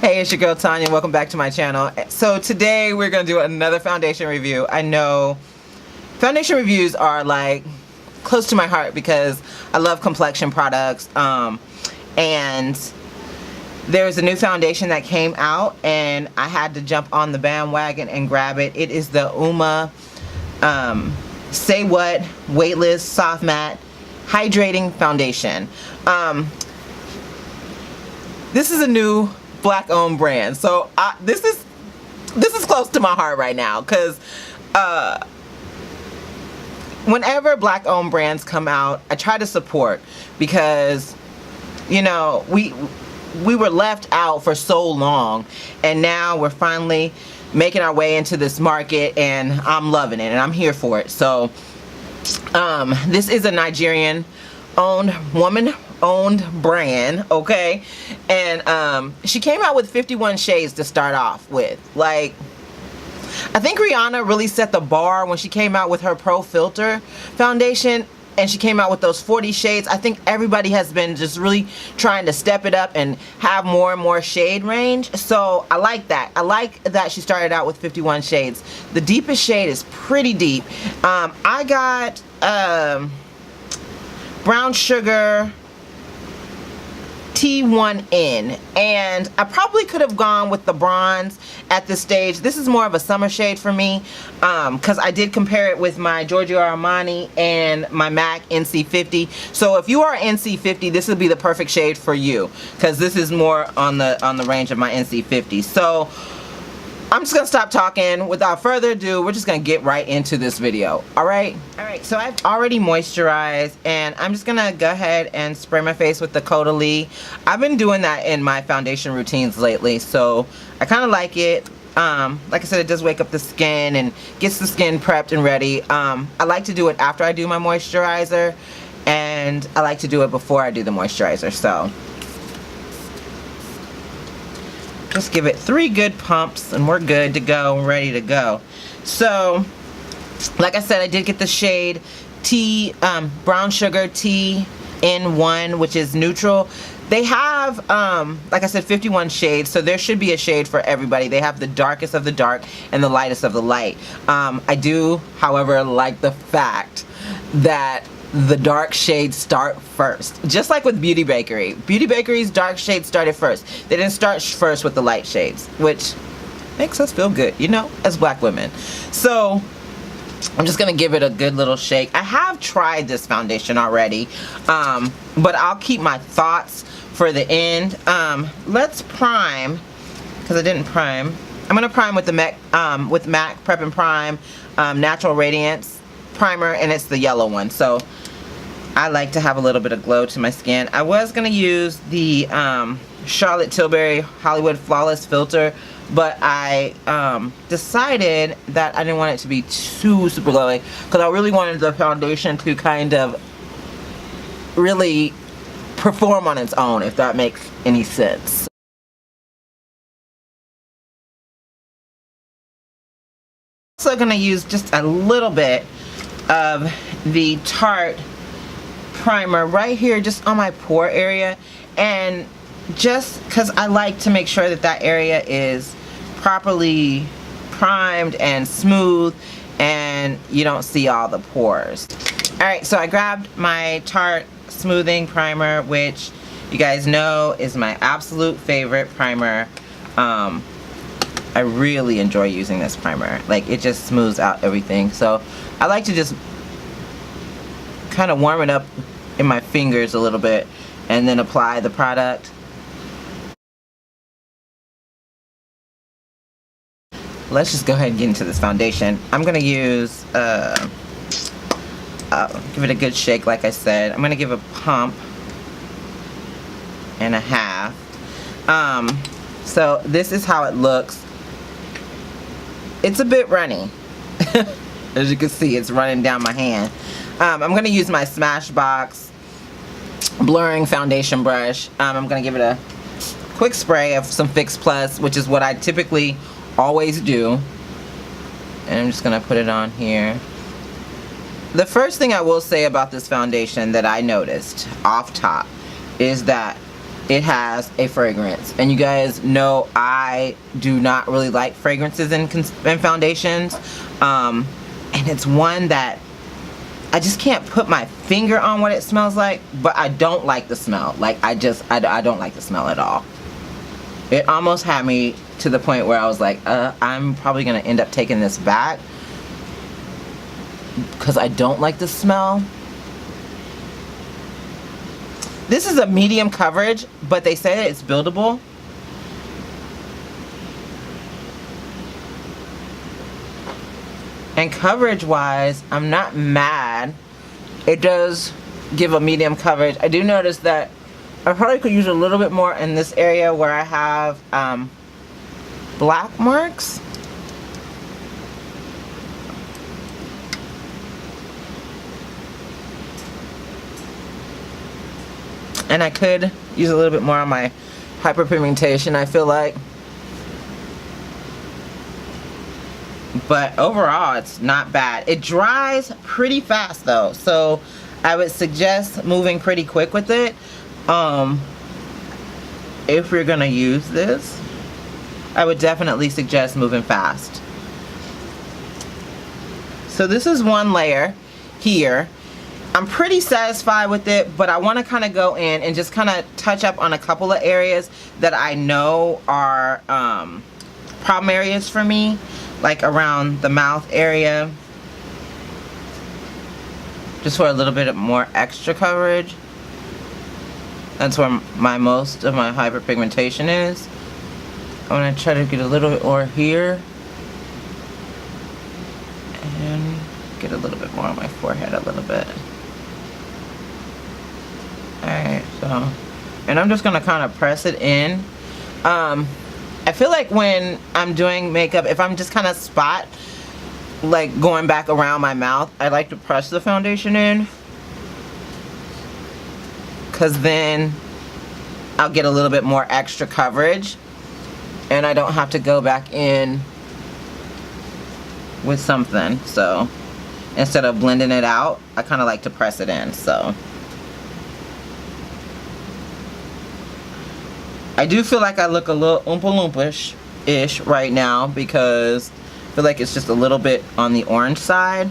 Hey, it's your girl Tanya. Welcome back to my channel. So today we're going to do another foundation review. I know foundation reviews are like close to my heart because I love complexion products. And there's a new foundation that came out and I had to jump on the bandwagon and grab it. It is the Uoma Say What Weightless Soft Matte Hydrating Foundation. This is a new black owned brand, so this is close to my heart right now because whenever black owned brands come out, I try to support because, you know, we were left out for so long and now we're finally making our way into this market and I'm loving it and I'm here for it. So this is a Nigerian owned, woman owned brand, okay? And she came out with 51 shades to start off with. Like, I think Rihanna really set the bar when she came out with her Pro Filter foundation and she came out with those 40 shades. I think everybody has been just really trying to step it up and have more and more shade range. So I like that. I like that she started out with 51 shades. The deepest shade is pretty deep. I got Brown Sugar T1 and I probably could have gone with the bronze at this stage. This is more of a summer shade for me because I did compare it with my Giorgio Armani and my MAC NC50. So if you are NC50, this would be the perfect shade for you because this is more on the range of my NC50. So I'm just gonna stop talking. Without further ado, we're just gonna get right into this video. Alright, so I've already moisturized and I'm just gonna go ahead and spray my face with the Caudalie. I've been doing that in my foundation routines lately, so I kind of like it. Like I said, it does wake up the skin and gets the skin prepped and ready. I like to do it after I do my moisturizer, and I like to do it before I do the moisturizer. So just give it 3 good pumps and we're good to go, ready to go. So like I said, I did get the shade Brown Sugar TN1, which is neutral. They have like I said, 51 shades, so there should be a shade for everybody. They have the darkest of the dark and the lightest of the light. I do, however, like the fact that the dark shades start first, just like with Beauty Bakery. Beauty Bakery's dark shades started first. They didn't start first with the light shades, which makes us feel good, you know, as black women. So I'm just gonna give it a good little shake. I have tried this foundation already, but I'll keep my thoughts for the end. Let's prime, because I didn't prime. I'm gonna prime with the MAC Prep and Prime Natural Radiance primer, and it's the yellow one. So I like to have a little bit of glow to my skin. I was gonna use the Charlotte Tilbury Hollywood Flawless Filter, but I decided that I didn't want it to be too super glowy because I really wanted the foundation to kind of really perform on its own, if that makes any sense. Also gonna use just a little bit of the Tarte primer right here, just on my pore area, and just because I like to make sure that that area is properly primed and smooth and you don't see all the pores. Alright, so I grabbed my Tarte smoothing primer, which you guys know is my absolute favorite primer. I really enjoy using this primer. Like, it just smooths out everything. So I like to just kind of warm it up in my fingers a little bit and then apply the product. Let's just go ahead and get into this foundation. I'm gonna use give it a good shake. Like I said, I'm gonna give a pump and a half. So this is how it looks. It's a bit runny. As you can see, it's running down my hand. I'm going to use my Smashbox blurring foundation brush. I'm going to give it a quick spray of some Fix Plus, which is what I typically always do. And I'm just going to put it on here. The first thing I will say about this foundation that I noticed off top is that it has a fragrance. And you guys know I do not really like fragrances in foundations. And it's one that I just can't put my finger on what it smells like, but I don't like the smell. Like, I don't like the smell at all. It almost had me to the point where I was like, I'm probably gonna end up taking this back because I don't like the smell. This is a medium coverage, but they say that it's buildable. And coverage wise, I'm not mad. It does give a medium coverage. I do notice that I probably could use a little bit more in this area where I have black marks. And I could use a little bit more on my hyperpigmentation, I feel like. But overall, it's not bad. It dries pretty fast though, so I would suggest moving pretty quick with it. If you're gonna use this, I would definitely suggest moving fast. So this is one layer here. I'm pretty satisfied with it, but I want to kind of go in and just kind of touch up on a couple of areas that I know are problem areas for me, like around the mouth area, just for a little bit more extra coverage. That's where most of my hyperpigmentation is. I'm going to try to get a little bit more here and get a little bit more on my forehead a little bit. Alright, so, and I'm just going to kind of press it in. I feel like when I'm doing makeup, if I'm just kind of like going back around my mouth, I like to press the foundation in, because then I'll get a little bit more extra coverage and I don't have to go back in with something. So instead of blending it out, I kind of like to press it in. So I do feel like I look a little Oompa Loompa-ish right now because I feel like it's just a little bit on the orange side.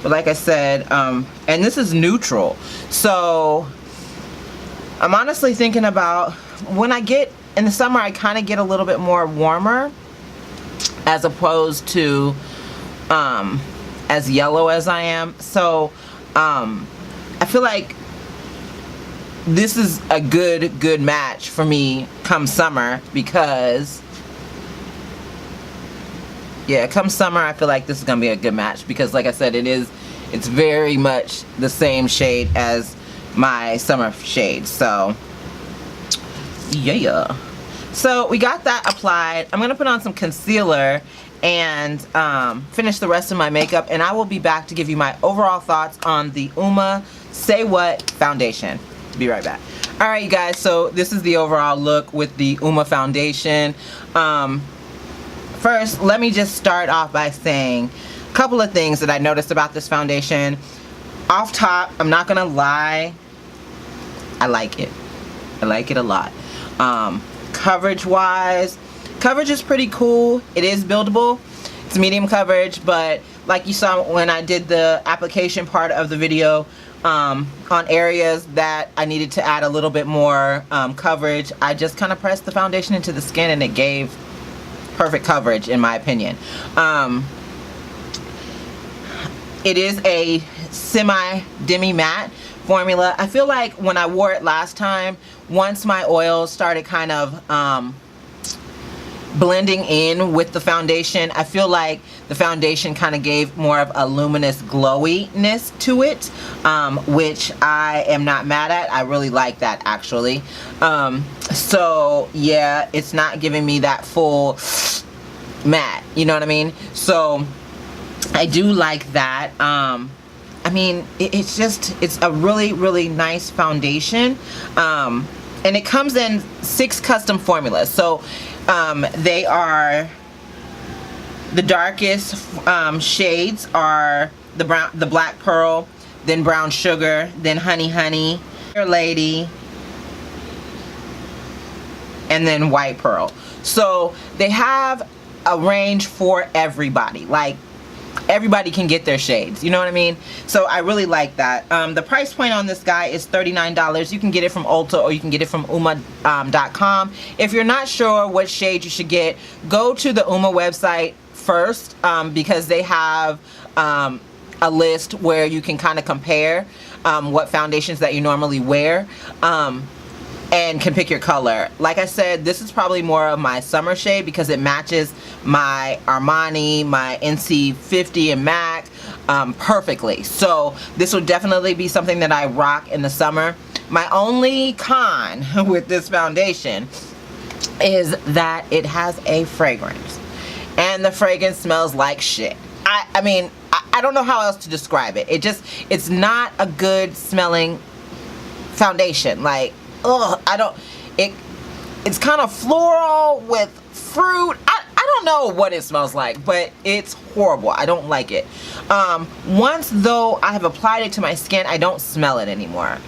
But like I said, and this is neutral. So I'm honestly thinking about when I get, in the summer I kind of get a little bit more warmer as opposed to as yellow as I am. So I feel like this is a good match for me come summer, because yeah, come summer I feel like this is gonna be a good match, because like I said, it's very much the same shade as my summer shade. So yeah, so we got that applied. I'm gonna put on some concealer and finish the rest of my makeup, and I will be back to give you my overall thoughts on the Uoma Say What foundation. Be right back. Alright you guys, so this is the overall look with the Uoma foundation. First, let me just start off by saying a couple of things that I noticed about this foundation. Off top, I'm not gonna lie, I like it. I like it a lot. Coverage wise, coverage is pretty cool. It is buildable. It's medium coverage, but like you saw when I did the application part of the video, on areas that I needed to add a little bit more coverage, I just kind of pressed the foundation into the skin and it gave perfect coverage in my opinion. It is a semi-demi matte formula. I feel like when I wore it last time, once my oils started kind of blending in with the foundation, I feel like the foundation kind of gave more of a luminous glowiness to it, which I am not mad at. I really like that actually. So yeah, it's not giving me that full matte, you know what I mean? So I do like that. I mean, it's a really nice foundation. And it comes in 6 custom formulas. So they are, the darkest shades are the black pearl, then brown sugar, then honey, Fair Lady, and then white pearl. So they have a range for everybody. Like, everybody can get their shades, you know what I mean? So I really like that. The price point on this guy is $39. You can get it from Ulta or you can get it from Uoma.com. If you're not sure what shade you should get, go to the Uoma website first, because they have a list where you can kind of compare what foundations that you normally wear, and can pick your color. Like I said, this is probably more of my summer shade because it matches my Armani, my NC50 and MAC perfectly. So this will definitely be something that I rock in the summer. My only con with this foundation is that it has a fragrance, and the fragrance smells like shit. I mean, I don't know how else to describe it. It's not a good smelling foundation. Like, ugh, it's kind of floral with fruit. I don't know what it smells like, but it's horrible. I don't like it. Once though I have applied it to my skin, I don't smell it anymore.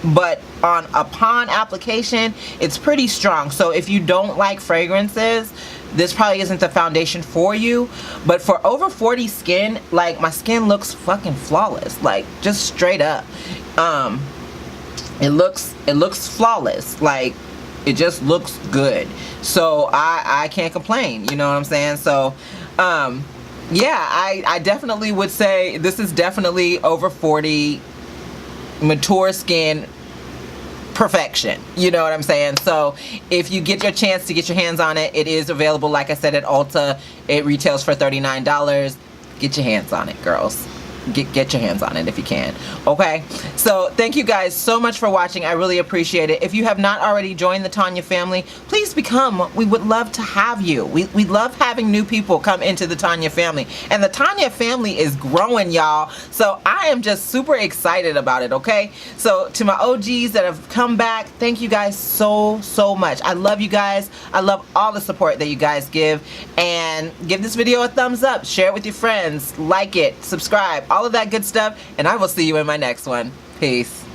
But upon application, it's pretty strong. So if you don't like fragrances, this probably isn't the foundation for you. But for over 40 skin, like, my skin looks fucking flawless, like, just straight up. It looks flawless. Like, it just looks good. So I can't complain, you know what I'm saying? So yeah, I definitely would say this is definitely over 40 mature skin perfection, you know what I'm saying? So if you get your chance to get your hands on it, it is available, like I said, at Ulta. It retails for $39. Get your hands on it, girls. Get your hands on it if you can. Okay, so thank you guys so much for watching. I really appreciate it. If you have not already joined the Tanya family, please become. We would love to have you. We love having new people come into the Tanya family, and the Tanya family is growing, y'all. So I am just super excited about it. Okay, so to my OGs that have come back, thank you guys so much. I love you guys. I love all the support that you guys give, and give this video a thumbs up, share it with your friends, like it, subscribe, all of that good stuff, and I will see you in my next one. Peace.